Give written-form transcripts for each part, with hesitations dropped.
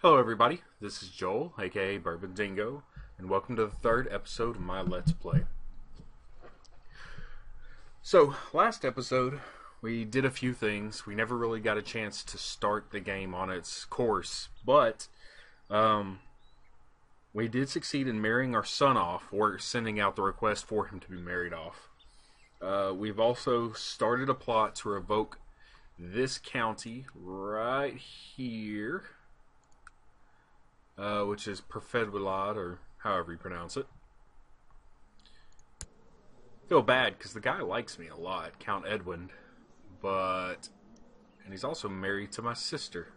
Hello everybody, this is Joel, aka Bourbon Dingo, and welcome to the third episode of my Let's Play. So, last episode, we did a few things. We never really got a chance to start the game on its course, but we did succeed in marrying our son off, or sending out the request for him to be married off. We've also started a plot to revoke this county right here, which is Perfedwilad, or however you pronounce it. Feel bad because the guy likes me a lot, Count Edwin, and he's also married to my sister.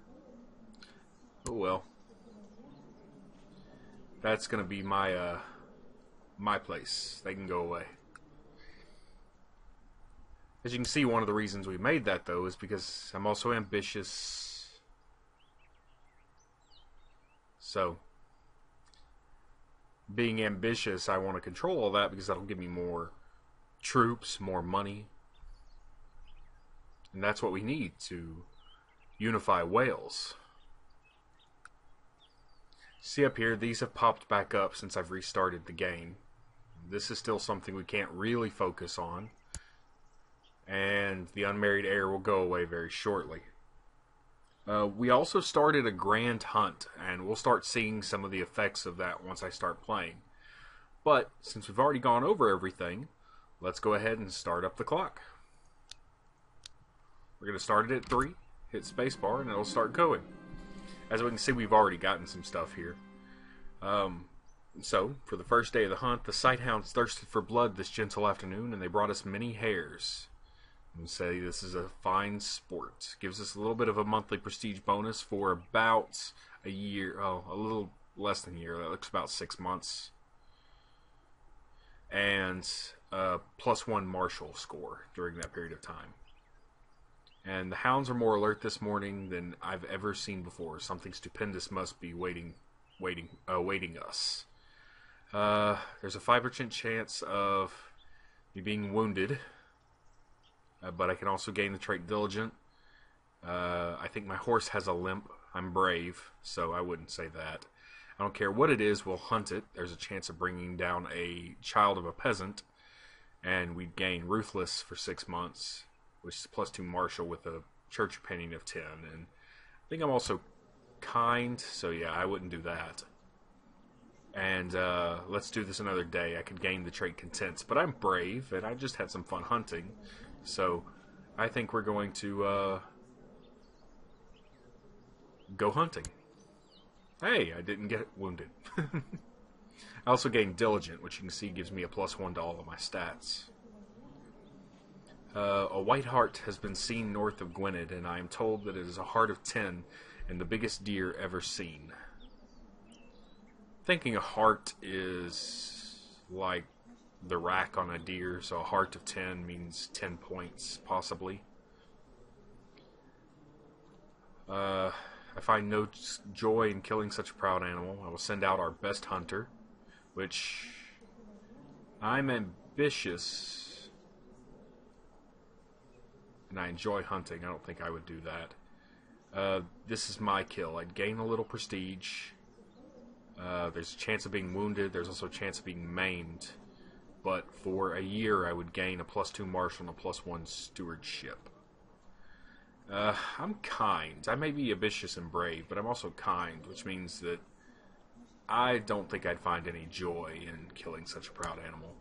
Oh well, that's gonna be my my place. They can go away. As you can see, one of the reasons we made that though is because I'm also ambitious. So, being ambitious, I want to control all that because that'll give me more troops, more money. And that's what we need to unify Wales. See up here, these have popped back up since I've restarted the game. This is still something we can't really focus on. And the unmarried heir will go away very shortly. We also started a grand hunt, and we'll start seeing some of the effects of that once I start playing. But, since we've already gone over everything, let's go ahead and start up the clock. We're going to start it at 3, hit spacebar, and it'll start going. As we can see, we've already gotten some stuff here. So, for the first day of the hunt, the sighthounds thirsted for blood this gentle afternoon, and they brought us many hares. And say this is a fine sport. Gives us a little bit of a monthly prestige bonus for about a year. Oh, a little less than a year. That looks about 6 months. And +1 martial score during that period of time. And the hounds are more alert this morning than I've ever seen before. Something stupendous must be awaiting us. There's a 5% chance of me being wounded. But I can also gain the trait Diligent. I think my horse has a limp. I'm brave, so I wouldn't say that. I don't care what it is, we'll hunt it. There's a chance of bringing down a child of a peasant. And we'd gain Ruthless for 6 months, which is +2 martial with a church opinion of 10. And I think I'm also kind, so yeah, I wouldn't do that. And let's do this another day. I could gain the trait Contents, but I'm brave, and I just had some fun hunting. So, I think we're going to go hunting. Hey, I didn't get wounded. I also gained Diligent, which you can see gives me a +1 to all of my stats. A white hart has been seen north of Gwynedd, and I am told that it is a heart of 10 and the biggest deer ever seen. Thinking a heart is like the rack on a deer, so a heart of 10 means 10 points, possibly. I find no joy in killing such a proud animal. I will send out our best hunter, which I'm ambitious, and I enjoy hunting. I don't think I would do that. This is my kill. I'd gain a little prestige. There's a chance of being wounded. There's also a chance of being maimed. But for a year, I would gain a +2 martial and a +1 stewardship. I'm kind. I may be ambitious and brave, but I'm also kind, which means that I don't think I'd find any joy in killing such a proud animal.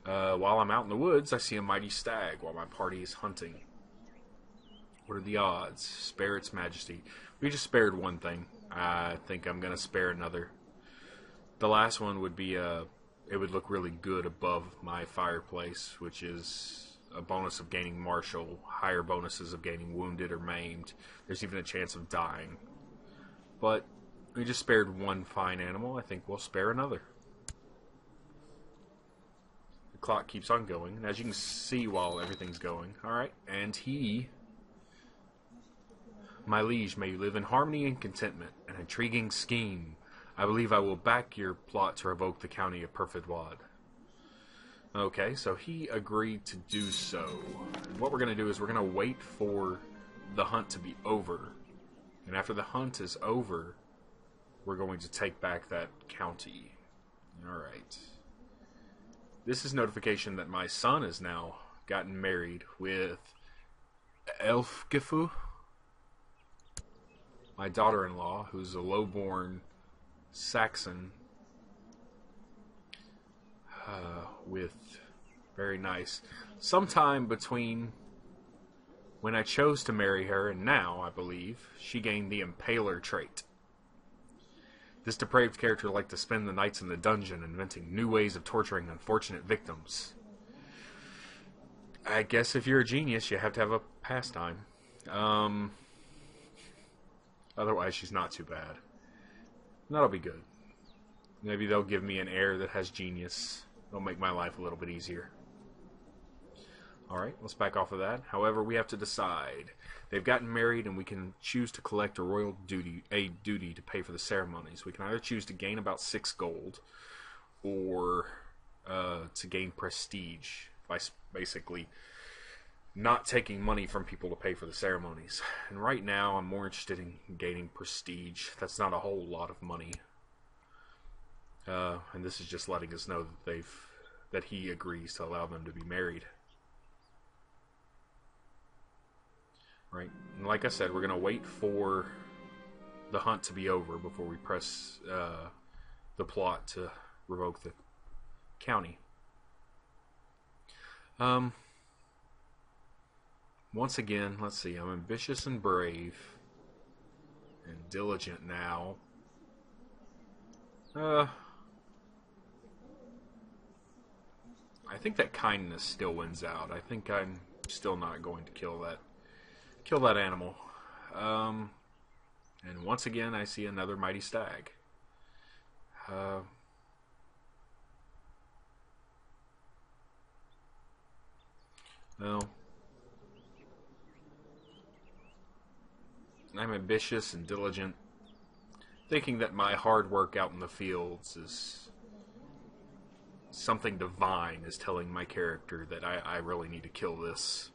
While I'm out in the woods, I see a mighty stag while my party is hunting. What are the odds? Spare its majesty. We just spared one thing. I think I'm going to spare another. The last one would be it would look really good above my fireplace, which is a bonus of gaining martial, higher bonuses of gaining wounded or maimed. There's even a chance of dying. But we just spared one fine animal. I think we'll spare another. The clock keeps on going, and as you can see while everything's going. Alright, and my liege, may you live in harmony and contentment. An intriguing scheme. I believe I will back your plot to revoke the county of Perfedwilad. Okay, so he agreed to do so. And what we're going to do is we're going to wait for the hunt to be over. And after the hunt is over, we're going to take back that county. Alright. This is notification that my son has now gotten married with Elfgifu, my daughter-in-law, who's a low-born Saxon, with very nice. Sometime between when I chose to marry her and now, I believe, she gained the Impaler trait. This depraved character liked to spend the nights in the dungeon, inventing new ways of torturing unfortunate victims. I guess if you're a genius, you have to have a pastime. Otherwise, she's not too bad. That'll be good. Maybe they'll give me an heir that has genius. It'll make my life a little bit easier. Alright, let's back off of that. However, we have to decide. They've gotten married, and we can choose to collect a royal duty to pay for the ceremonies. We can either choose to gain about 6 gold, or to gain prestige by basically not taking money from people to pay for the ceremonies. And right now, I'm more interested in gaining prestige. That's not a whole lot of money. And this is just letting us know that that he agrees to allow them to be married. Right, and like I said, we're going to wait for the hunt to be over before we press the plot to revoke the county. Once again, let's see, I'm ambitious and brave and diligent now. I think that kindness still wins out. I think I'm still not going to kill that animal. And once again, I see another mighty stag. Well, I'm ambitious and diligent, thinking that my hard work out in the fields is something divine is telling my character that I really need to kill this.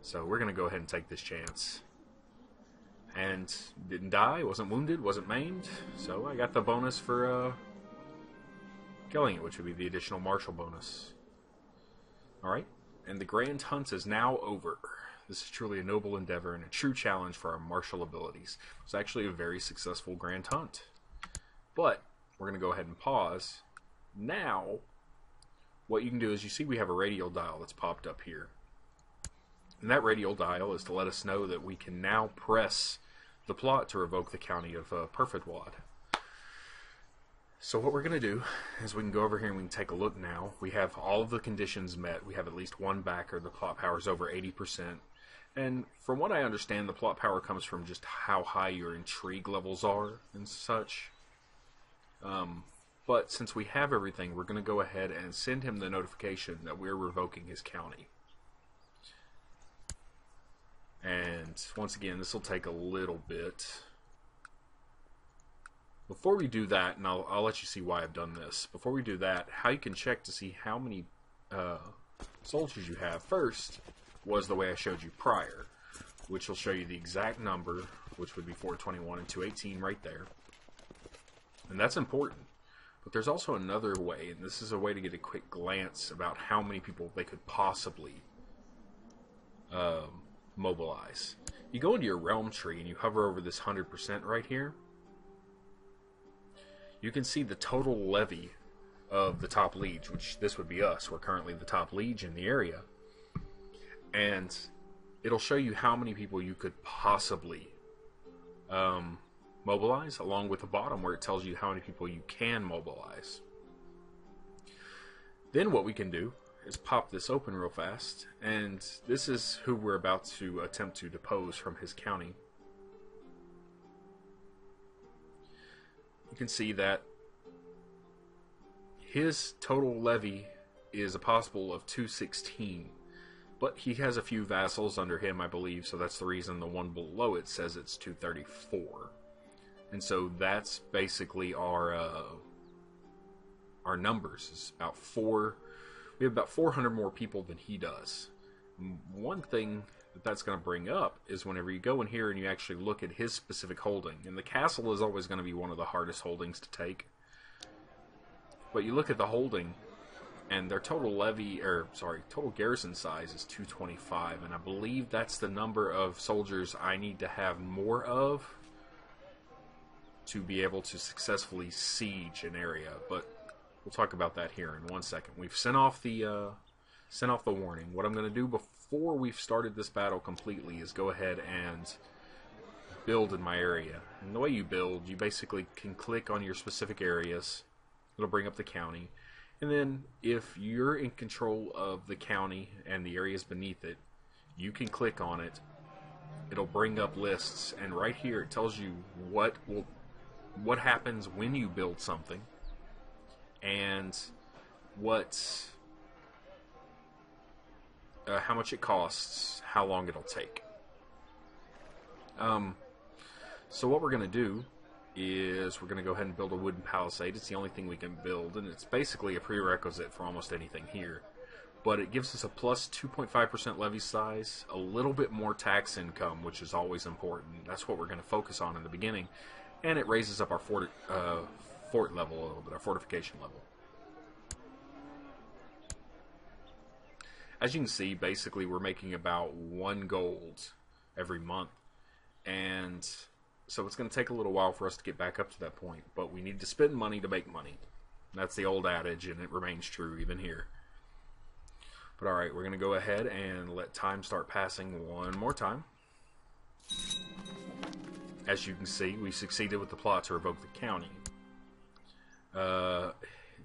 So we're going to go ahead and take this chance. And didn't die, wasn't wounded, wasn't maimed. So I got the bonus for killing it, which would be the additional martial bonus. Alright, and the grand hunt is now over. This is truly a noble endeavor and a true challenge for our martial abilities. It was actually a very successful grand hunt. But we're going to go ahead and pause. Now, what you can do is you see we have a radial dial that's popped up here. And that radial dial is to let us know that we can now press the plot to revoke the county of Perfidwad. So what we're going to do is we can go over here and we can take a look now. We have all of the conditions met. We have at least one backer. The plot power is over 80%. And from what I understand, the plot power comes from just how high your intrigue levels are and such. But since we have everything, we're going to go ahead and send him the notification that we're revoking his county. And once again, this will take a little bit. Before we do that, and I'll let you see why I've done this. Before we do that, how you can check to see how many soldiers you have first was the way I showed you prior, which will show you the exact number, which would be 421 and 218 right there. And that's important. But there's also another way, and this is a way to get a quick glance about how many people they could possibly mobilize. You go into your realm tree and you hover over this 100% right here. You can see the total levy of the top liege, which this would be us. We're currently the top liege in the area. And it'll show you how many people you could possibly mobilize, along with the bottom where it tells you how many people you can mobilize. Then what we can do is pop this open real fast, and this is who we're about to attempt to depose from his county. You can see that his total levy is a possible of 216, but he has a few vassals under him, I believe, so that's the reason the one below it says it's 234. And so that's basically our numbers. It's about we have about 400 more people than he does. One thing that that's going to bring up is whenever you go in here and you actually look at his specific holding. And the castle is always going to be one of the hardest holdings to take. But you look at the holding, and their total total garrison size is 225, and I believe that's the number of soldiers I need to have more of to be able to successfully siege an area. But we'll talk about that here in 1 second. We've sent off the warning. What I'm going to do before we've started this battle completely is go ahead and build in my area. And the way you build, you basically can click on your specific areas. It'll bring up the county. And then if you're in control of the county and the areas beneath it, you can click on it. It'll bring up lists, and right here it tells you what happens when you build something, and how much it costs, how long it'll take. So what we're going to do is we're going to go ahead and build a wooden palisade. It's the only thing we can build, and it's basically a prerequisite for almost anything here. But it gives us a plus 2.5% levy size, a little bit more tax income, which is always important. That's what we're going to focus on in the beginning. And it raises up our fort level a little bit, our fortification level. As you can see, basically we're making about 1 gold every month. And so it's going to take a little while for us to get back up to that point. But we need to spend money to make money. That's the old adage, and it remains true even here. But alright, we're going to go ahead and let time start passing one more time. As you can see, we succeeded with the plot to revoke the county.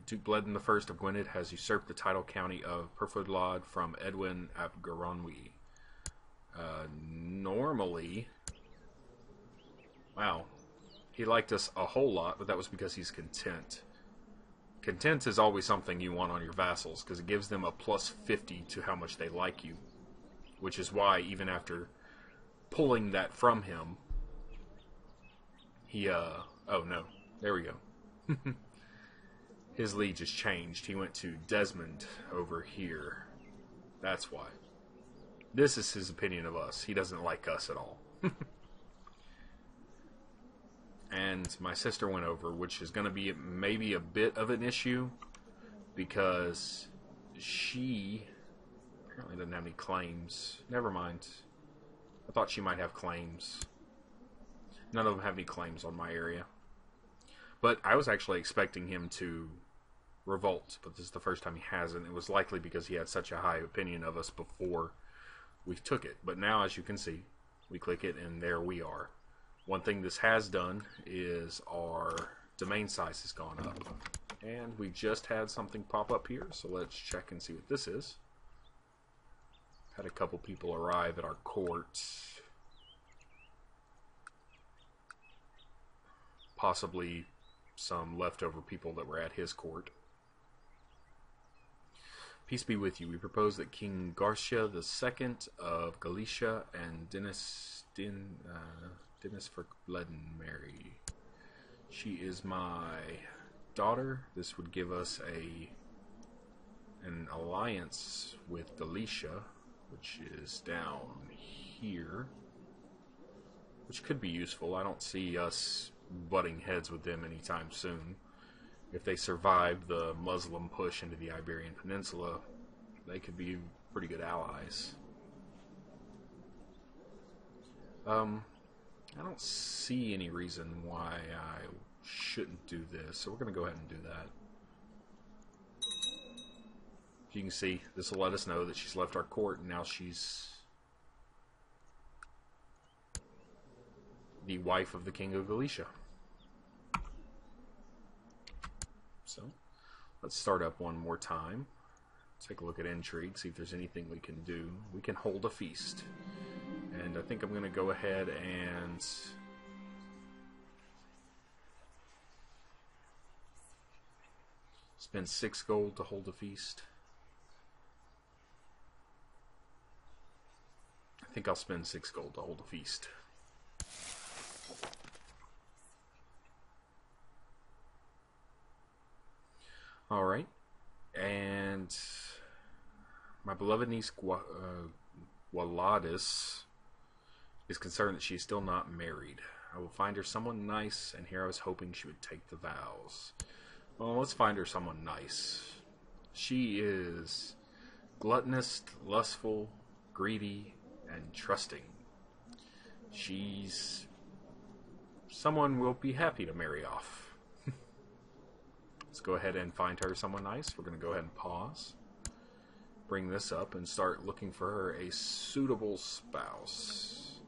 Duke Bledin I of Gwynedd has usurped the title county of Perfodlad from Edwin ap Garonwy. Normally, wow, he liked us a whole lot, but that was because he's content. Content is always something you want on your vassals, because it gives them a plus 50 to how much they like you. Which is why, even after pulling that from him, he, oh no, there we go. His liege has changed. He went to Desmond over here. That's why. This is his opinion of us. He doesn't like us at all. And my sister went over, which is going to be maybe a bit of an issue, because she apparently doesn't have any claims. Never mind. I thought she might have claims. None of them have any claims on my area. But I was actually expecting him to revolt, but this is the first time he hasn't. It was likely because he had such a high opinion of us before we took it. But now, as you can see, we click it and there we are. One thing this has done is our domain size has gone up. And we just had something pop up here, so let's check and see what this is. Had a couple people arrive at our court. Possibly some leftover people that were at his court. Peace be with you. We propose that King Garcia II of Galicia and Dennis for Bledin marry. She is my daughter. This would give us an alliance with Galicia, which is down here, which could be useful. I don't see us butting heads with them anytime soon. If they survive the Muslim push into the Iberian Peninsula, they could be pretty good allies. I don't see any reason why I shouldn't do this, so we're going to go ahead and do that. You can see, this will let us know that she's left our court, and now she's the wife of the King of Galicia. So, let's start up one more time. Take a look at intrigue, see if there's anything we can do. We can hold a feast. And I think I'm going to go ahead and spend 6 gold to hold a feast. I think I'll spend 6 gold to hold a feast. Alright. And my beloved niece Waladis is concerned that she is still not married. I will find her someone nice, and here I was hoping she would take the vows. Well, let's find her someone nice. She is gluttonous, lustful, greedy, and trusting. She's someone we'll be happy to marry off. Let's go ahead and find her someone nice. We're going to go ahead and pause. Bring this up and start looking for her a suitable spouse.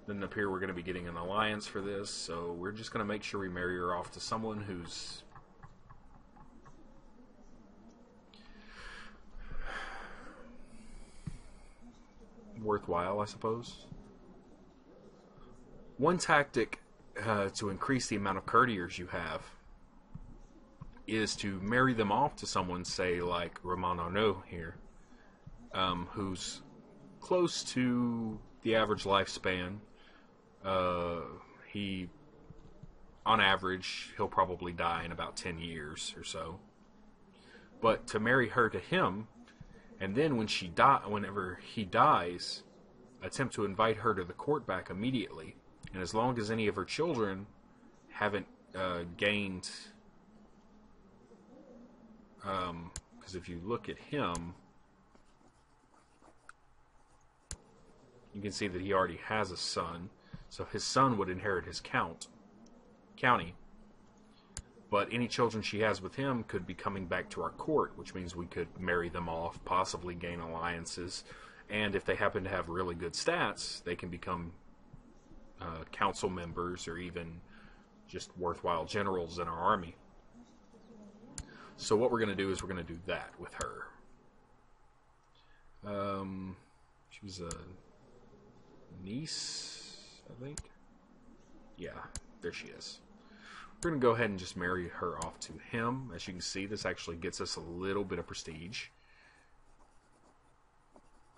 Doesn't appear we're going to be getting an alliance for this, so we're just going to make sure we marry her off to someone who's worthwhile, I suppose. One tactic to increase the amount of courtiers you have is to marry them off to someone, say, like Roman Arnaud here, who's close to the average lifespan. On average, he'll probably die in about 10 years or so. But to marry her to him, and then whenever he dies, attempt to invite her to the court back immediately. And as long as any of her children haven't gained... because if you look at him, you can see that he already has a son. So his son would inherit his county. But any children she has with him could be coming back to our court, which means we could marry them off, possibly gain alliances. And if they happen to have really good stats, they can become council members or even just worthwhile generals in our army. So what we're going to do is we're going to do that with her. She was a niece, I think. Yeah, there she is. We're going to go ahead and just marry her off to him. As you can see, this actually gets us a little bit of prestige.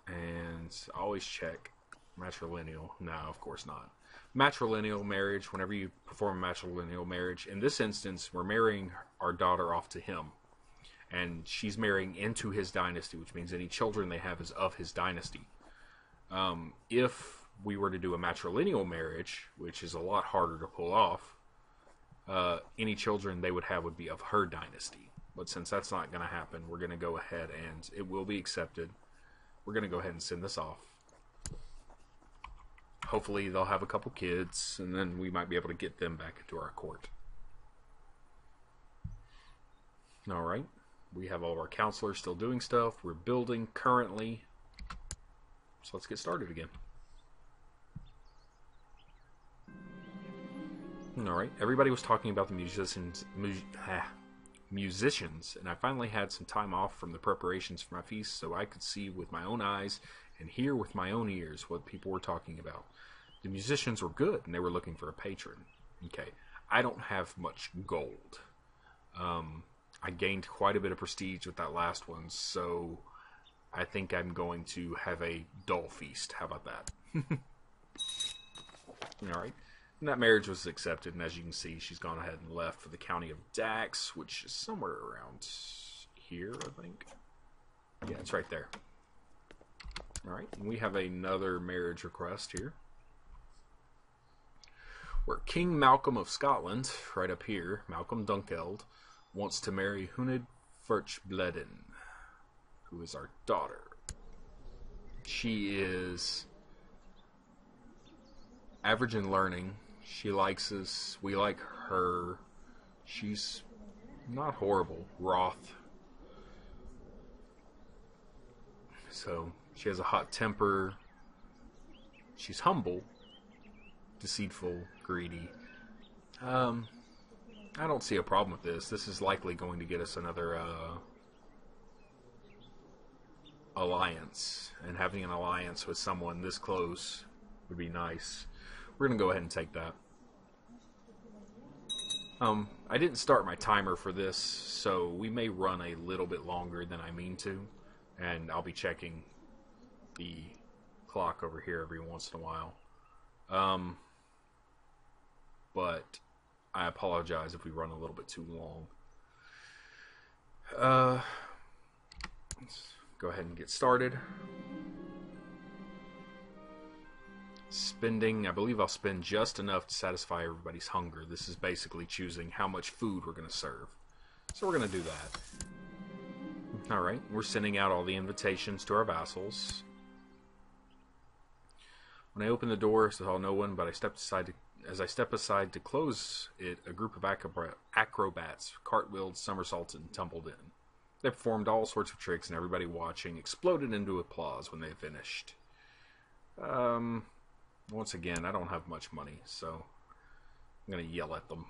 And always check matrilineal. No, of course not. Matrilineal marriage, whenever you perform a matrilineal marriage, in this instance, we're marrying our daughter off to him. And she's marrying into his dynasty, which means any children they have is of his dynasty. If we were to do a matrilineal marriage, which is a lot harder to pull off, any children they would have would be of her dynasty. But since that's not going to happen, we're going to go ahead and it will be accepted. We're going to go ahead and send this off. Hopefully they'll have a couple kids, and then we might be able to get them back into our court. Alright, we have all of our counselors still doing stuff. We're building currently. So let's get started again. Alright, everybody was talking about the musicians, and I finally had some time off from the preparations for my feast so I could see with my own eyes and hear with my own ears what people were talking about. The musicians were good, and they were looking for a patron. Okay, I don't have much gold. I gained quite a bit of prestige with that last one, so I think I'm going to have a dull feast. How about that? Alright. And that marriage was accepted, and as you can see, she's gone ahead and left for the county of Dax, which is somewhere around here, I think. Yeah, it's right there. Alright, and we have another marriage request here. Where King Malcolm of Scotland, right up here, Malcolm Dunkeld, wants to marry Hunid Furchbleden, who is our daughter. She is average in learning. She likes us. We like her. She's not horrible. Wroth. So, she has a hot temper. She's humble. Deceitful. Greedy. I don't see a problem with this. This is likely going to get us another alliance. And having an alliance with someone this close would be nice. We're going to go ahead and take that. I didn't start my timer for this, so we may run a little bit longer than I mean to. And I'll be checking the clock over here every once in a while. But I apologize if we run a little bit too long. Let's go ahead and get started. Spending, I believe I'll spend just enough to satisfy everybody's hunger. This is basically choosing how much food we're going to serve. So we're going to do that. Alright, we're sending out all the invitations to our vassals. When I open the door, I saw no one, but as I step aside to close it, a group of acrobats cartwheeled, somersaulted, and tumbled in. They performed all sorts of tricks, and everybody watching exploded into applause when they finished. Once again, I don't have much money, so I'm going to yell at them.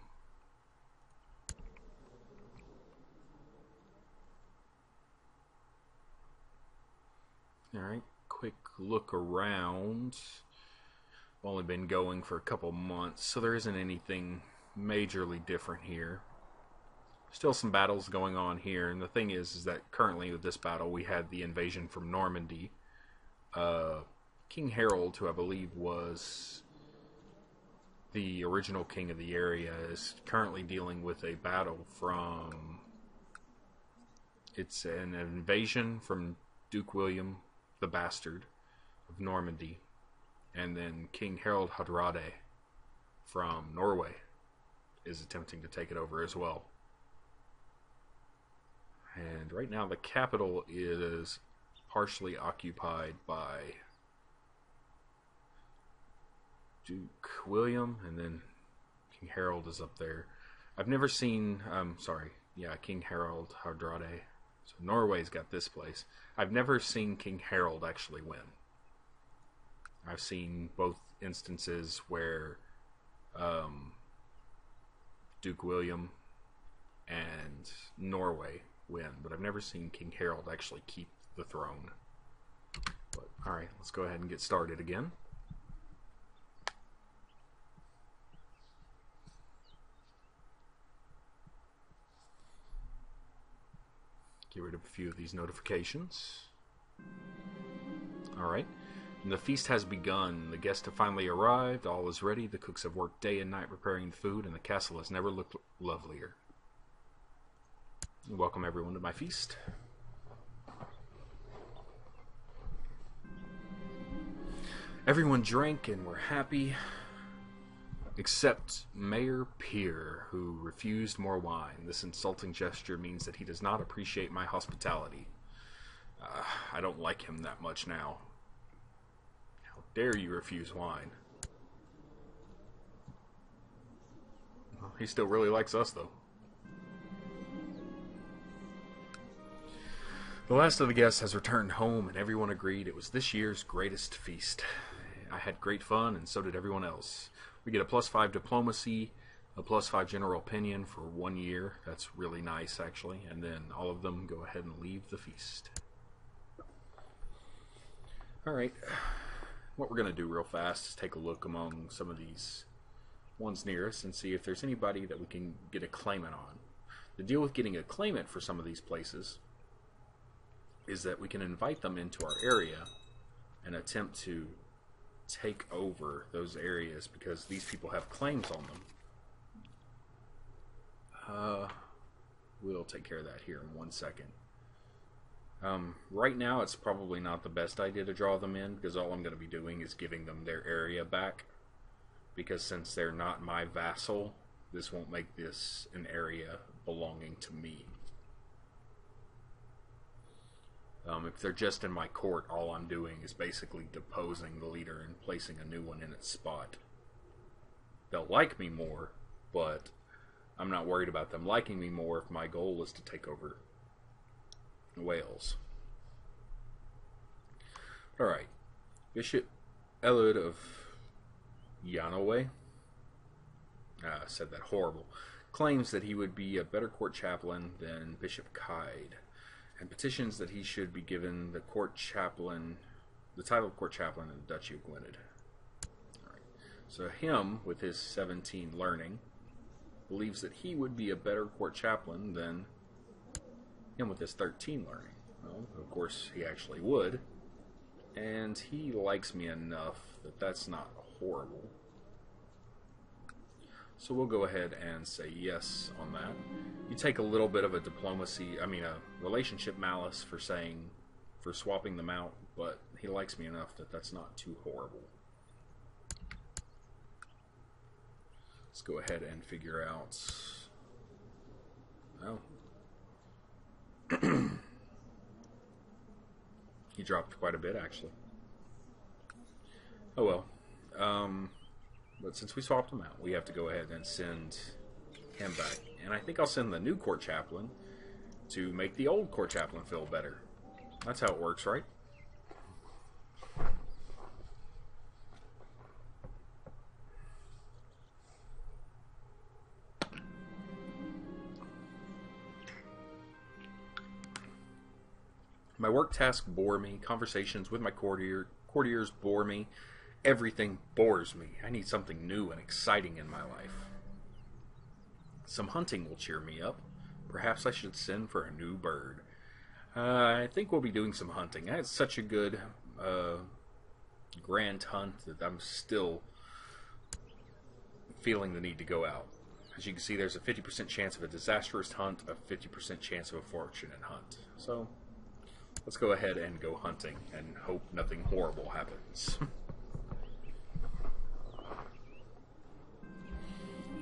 Alright, quick look around. I've only been going for a couple months, so there isn't anything majorly different here. Still some battles going on here, and the thing is that currently with this battle we had the invasion from Normandy. King Harold, who I believe was the original king of the area, is currently dealing with a battle from... It's an invasion from Duke William the Bastard of Normandy, and then King Harold Hardrade from Norway is attempting to take it over as well. And right now the capital is partially occupied by Duke William, and then King Harold is up there. I've never seen, King Harold Hardrade. So Norway's got this place. I've never seen King Harold actually win. I've seen both instances where Duke William and Norway win, but I've never seen King Harold actually keep the throne. But alright, let's go ahead and get started again. Get rid of a few of these notifications. Alright. The feast has begun. The guests have finally arrived. All is ready. The cooks have worked day and night preparing the food, and the castle has never looked lovelier. Welcome everyone to my feast. Everyone drank and were happy, except Mayor Peer, who refused more wine. This insulting gesture means that he does not appreciate my hospitality. I don't like him that much now. How dare you refuse wine? Well, he still really likes us, though. The last of the guests has returned home, and everyone agreed it was this year's greatest feast. I had great fun, and so did everyone else. We get a +5 diplomacy, a +5 general opinion for 1 year. That's really nice, actually. And then all of them go ahead and leave the feast. Alright, what we're going to do real fast is take a look among some of these ones near us and see if there's anybody that we can get a claimant on. The deal with getting a claimant for some of these places is that we can invite them into our area and attempt to take over those areas because these people have claims on them. We'll take care of that here in 1 second. Right now it's probably not the best idea to draw them in because all I'm going to be doing is giving them their area back, because since they're not my vassal, this won't make this an area belonging to me. If they're just in my court, all I'm doing is basically deposing the leader and placing a new one in its spot. They'll like me more, but I'm not worried about them liking me more if my goal is to take over Wales. Alright. Bishop Elud of Yanoway, said that horrible, claims that he would be a better court chaplain than Bishop Kide, and petitions that he should be given the title of court chaplain in the Duchy of Gwynedd. Alright. So him, with his 17 learning, believes that he would be a better court chaplain than him with his 13 learning. Well, of course he actually would, and he likes me enough that that's not horrible. So we'll go ahead and say yes on that. You take a little bit of a a relationship malice for swapping them out, but he likes me enough that that's not too horrible. Let's go ahead and figure out. Oh. He dropped quite a bit, actually. Oh well. But since we swapped him out, we have to go ahead and send him back. And I think I'll send the new court chaplain to make the old court chaplain feel better. That's how it works, right? My work tasks bore me. Conversations with my courtiers bore me. Everything bores me. I need something new and exciting in my life. Some hunting will cheer me up. Perhaps I should send for a new bird. I think we'll be doing some hunting. I had such a good grand hunt that I'm still feeling the need to go out. As you can see, there's a 50% chance of a disastrous hunt, a 50% chance of a fortunate hunt. So let's go ahead and go hunting and hope nothing horrible happens.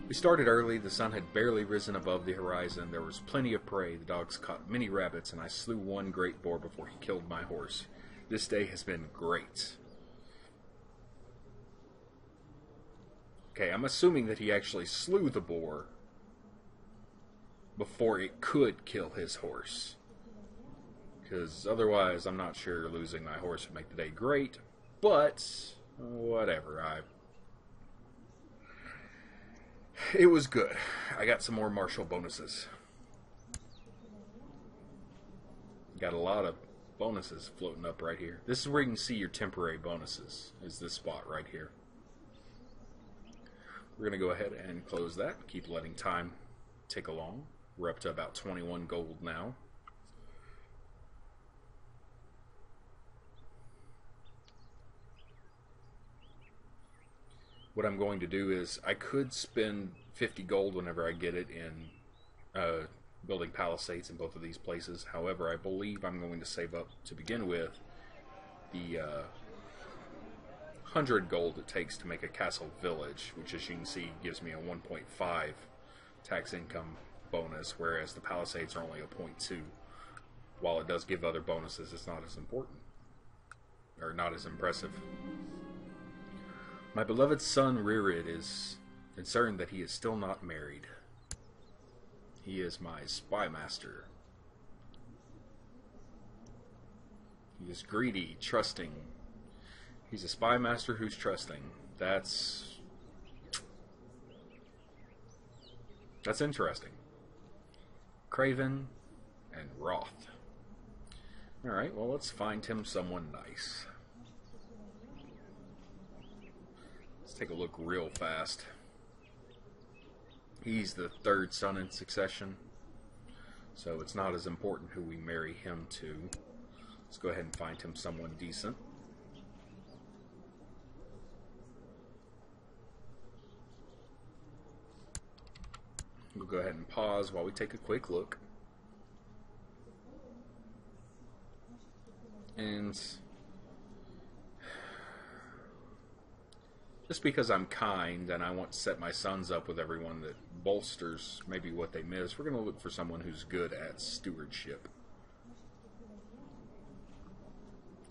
We started early. The sun had barely risen above the horizon. There was plenty of prey. The dogs caught many rabbits, and I slew one great boar before he killed my horse. This day has been great. Okay, I'm assuming that he actually slew the boar before it could kill his horse. Because otherwise, I'm not sure losing my horse would make the day great. But, whatever. It was good. I got some more martial bonuses. Got a lot of bonuses floating up right here. This is where you can see your temporary bonuses, is this spot right here. We're going to go ahead and close that. Keep letting time tick along. We're up to about 21 gold now. What I'm going to do is, I could spend 50 gold whenever I get it in building palisades in both of these places. However, I believe I'm going to save up, to begin with, the 100 gold it takes to make a castle village, which, as you can see, gives me a 1.5 tax income bonus, whereas the palisades are only a 0.2. While it does give other bonuses, it's not as important, or not as impressive. My beloved son Ririd is concerned that he is still not married. He is my spy master. He is greedy, trusting. He's a spy master who's trusting. That's interesting. Craven and Wroth. Alright, well, let's find him someone nice. Take a look real fast. He's the third son in succession, so it's not as important who we marry him to. Let's go ahead and find him someone decent. We'll go ahead and pause while we take a quick look. And just because I'm kind and I want to set my sons up with everyone that bolsters maybe what they miss, we're going to look for someone who's good at stewardship.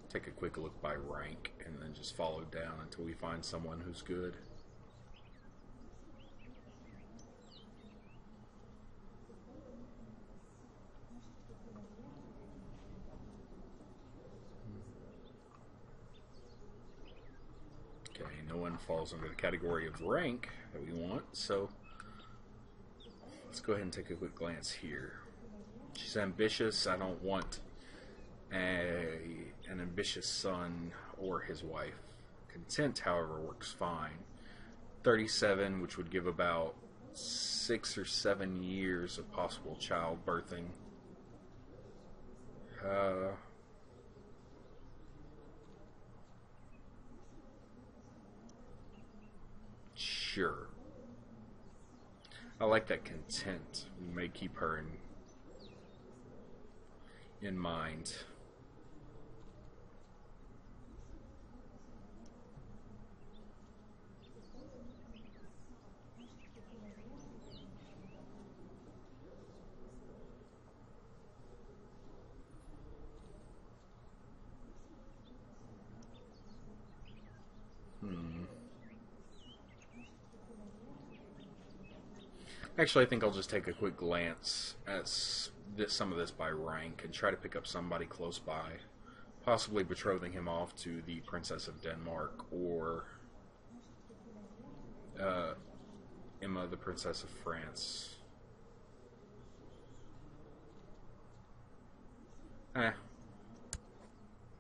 Take a quick look by rank and then just follow down until we find someone who's good. No one falls under the category of rank that we want, so let's go ahead and take a quick glance here. She's ambitious. I don't want an ambitious son or his wife. Content, however, works fine. 37, which would give about 6 or 7 years of possible childbirthing. Sure. I like that content. We may keep her in mind. Actually, I think I'll just take a quick glance at some of this by rank and try to pick up somebody close by, possibly betrothing him off to the Princess of Denmark or Emma, the Princess of France.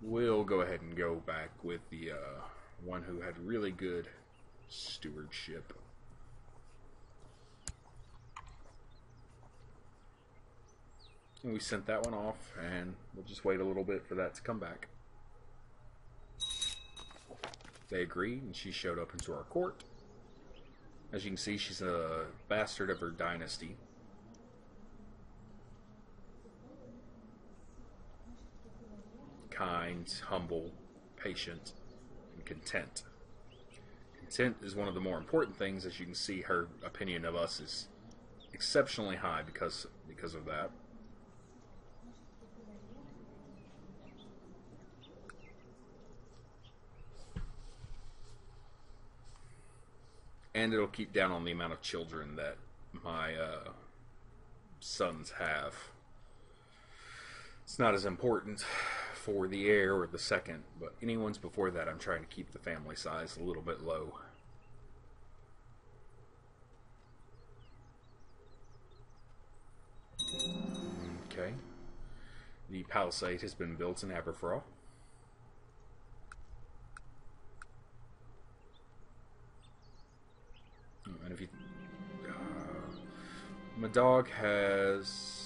We'll go ahead and go back with the one who had really good stewardship. And we sent that one off, and we'll just wait a little bit for that to come back. They agreed, and she showed up into our court. As you can see, she's a bastard of her dynasty. Kind, humble, patient, and content. Content is one of the more important things. As you can see, her opinion of us is exceptionally high because of that. And it'll keep down on the amount of children that my sons have. It's not as important for the heir or the second, but anyone's before that, I'm trying to keep the family size a little bit low. Okay. The palisade has been built in Aberfraw. And if you... Madog has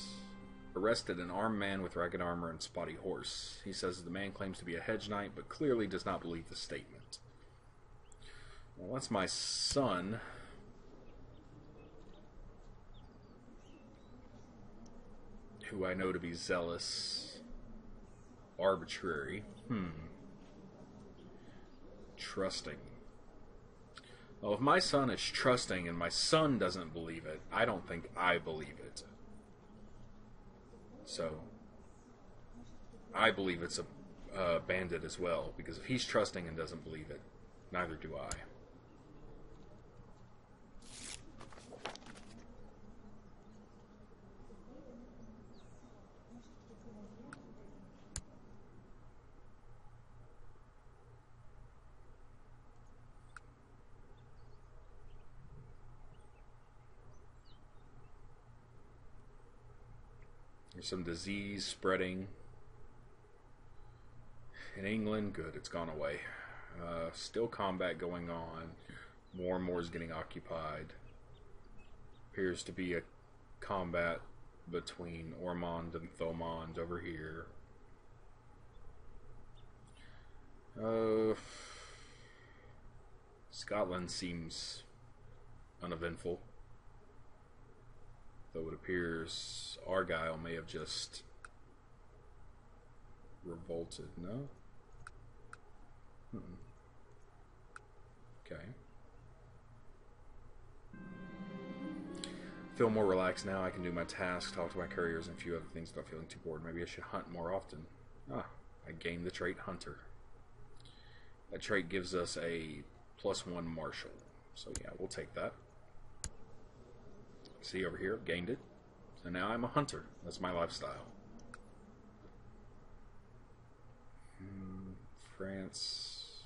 arrested an armed man with ragged armor and spotty horse. He says the man claims to be a hedge knight, but clearly does not believe the statement. Well, that's my son. Who I know to be zealous. Arbitrary. Trusting. Well, if my son is trusting and my son doesn't believe it, I don't think I believe it. So, I believe it's a bandit as well, because if he's trusting and doesn't believe it, neither do I. There's some disease spreading in England. Good, it's gone away. Still combat going on. More and more is getting occupied. Appears to be a combat between Ormond and Thomond over here. Scotland seems uneventful. Though it appears Argyle may have just revolted. No? Okay. Feel more relaxed now. I can do my tasks, talk to my couriers, and a few other things without feeling too bored. Maybe I should hunt more often. I gained the trait Hunter. That trait gives us a +1 martial. So yeah, we'll take that. See over here, gained it. So now I'm a hunter. That's my lifestyle. France.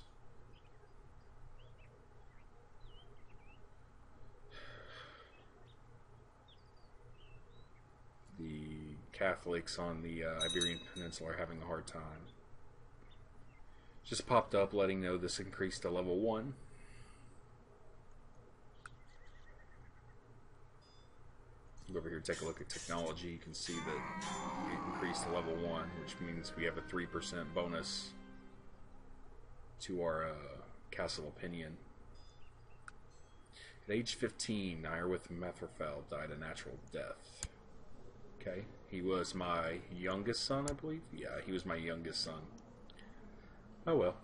The Catholics on the Iberian Peninsula are having a hard time. Just popped up letting know this increased to level 1. Go over here and take a look at technology. You can see that it increased to level 1, which means we have a 3% bonus to our castle opinion. At age 15, Nyrwith Metherfell died a natural death. Okay, he was my youngest son, I believe. Yeah, he was my youngest son. Oh well.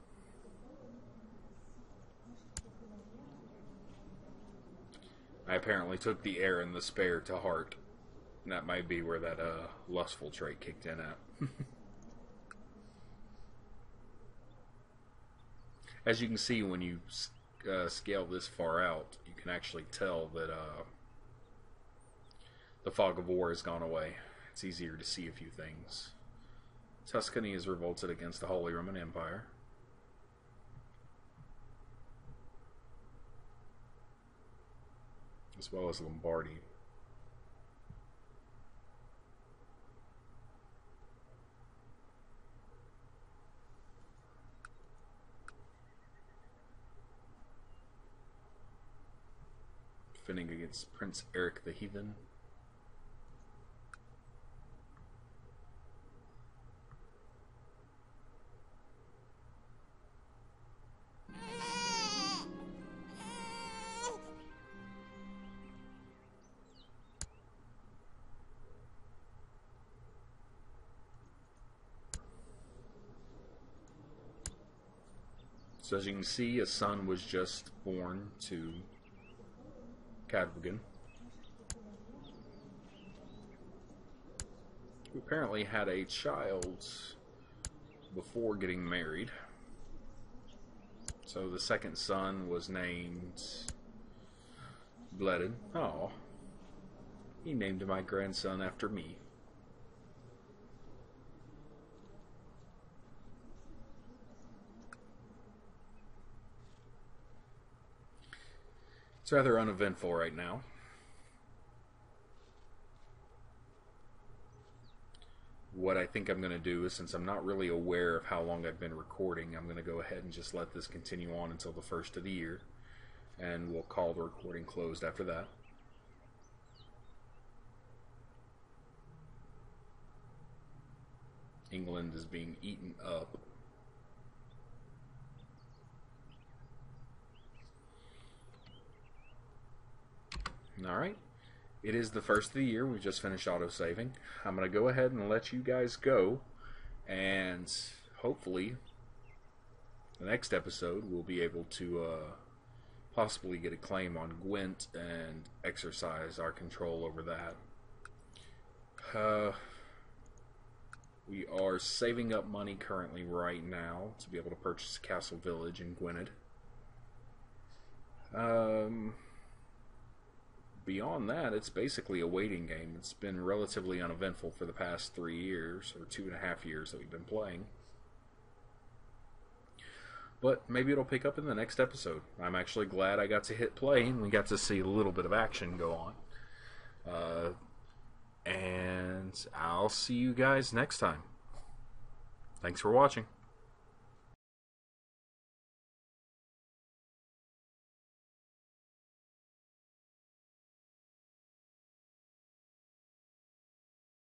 I apparently took the heir and the spare to heart. And that might be where that lustful trait kicked in at. As you can see, when you scale this far out, you can actually tell that The fog of war has gone away. It's easier to see a few things. Tuscany has revolted against the Holy Roman Empire. As well as Lombardy. Defending against Prince Eric the Heathen. So as you can see, a son was just born to Cadwagan, who apparently had a child before getting married. So the second son was named Bledin. Oh, he named my grandson after me. It's rather uneventful right now. What I think I'm going to do is, since I'm not really aware of how long I've been recording, I'm going to go ahead and just let this continue on until the first of the year, and we'll call the recording closed after that. England is being eaten up. Alright, it is the first of the year. We just finished auto-saving. I'm going to go ahead and let you guys go, and hopefully the next episode we'll be able to possibly get a claim on Gwent and exercise our control over that. We are saving up money currently right now to be able to purchase a castle village in Gwynedd. Beyond that, it's basically a waiting game. It's been relatively uneventful for the past 3 years, or 2.5 years that we've been playing. But maybe it'll pick up in the next episode. I'm actually glad I got to hit play and we got to see a little bit of action go on. And I'll see you guys next time. Thanks for watching.